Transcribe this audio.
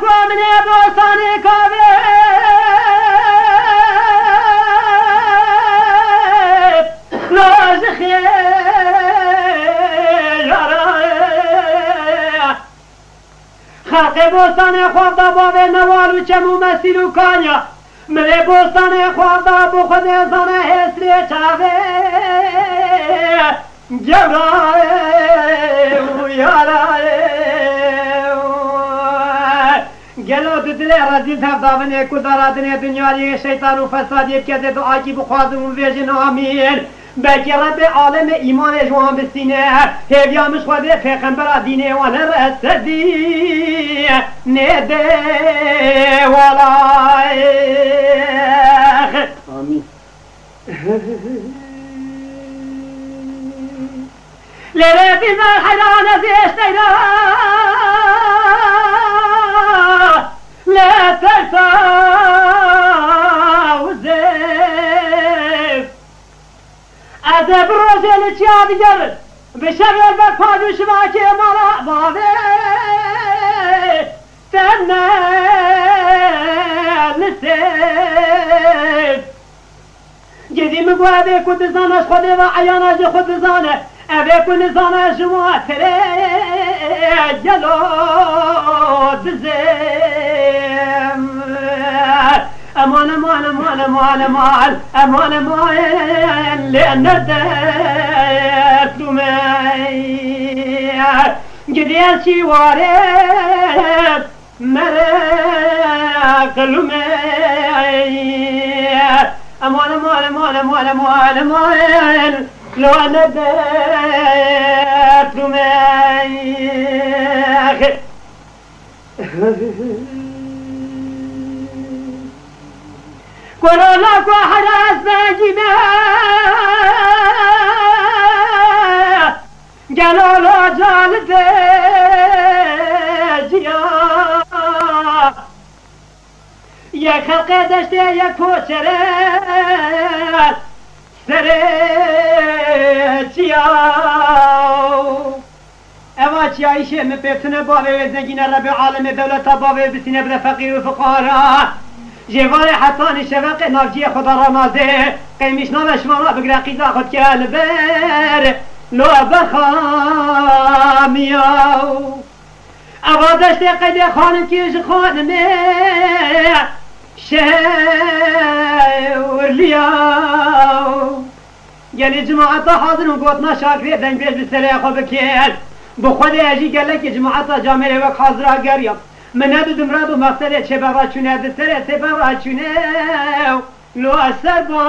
من بوستان کاوه لاز خیر خلق بوستان خوابدا باوه نوال و چمو مسیل و کانیا من بوستان خوابدا بو خود انسان حسری چاوه جرائه و یارائه گلو دل رزیل تفداونه کداراتنه دنیای شیطان و فسادی که دو آکی بخوازم و ویژن آمین بلکه رب عالم ایمان جوان بسینه هیویامش خوده پیغمبر دینه و نرسدی نده ولایخ آمین لره بیزار حیران زیشتینا لا تتعوزف أدب الرجل تشاب جرد بشغل بكادوش ماكي مرا بابي تنى للسيف جدي مقوى كنت زانش خدي وعيانا جي خد زانه أبي كنت زانش مواتري جلو بزيم أمان أمان أمان أمان أمان أمان أمان لأن دفت معي قدير شي وارد مرق لمي أمان أمان أمان أمان أمان أمان لو أنا دفت معي ولولاك حراس باجنا قالوا له جالده جيا يا خلق دشتي يا كوشرات سريتيا اواچ عايشه مبتنه بابه زنگين رب عالم دولت بابه بسینه بر فقیر و فقرا جوار حسان شفق نافجی خدا را نازه قیمش نامش مالا بگره قیزا خود که البر لو بخامیاو اوادشت قید خانم کیش خانمه شور لیاو یعنی جماعتا حاضر و گوتنا شاکری دنگ بیش بسره خود بکیل بخود اجی گله که جماعتا جامعه وقت حاضر گریم من ندودم رادو مقصده چه بابا چونه بسره چه بابا چونه لو اثر باگیای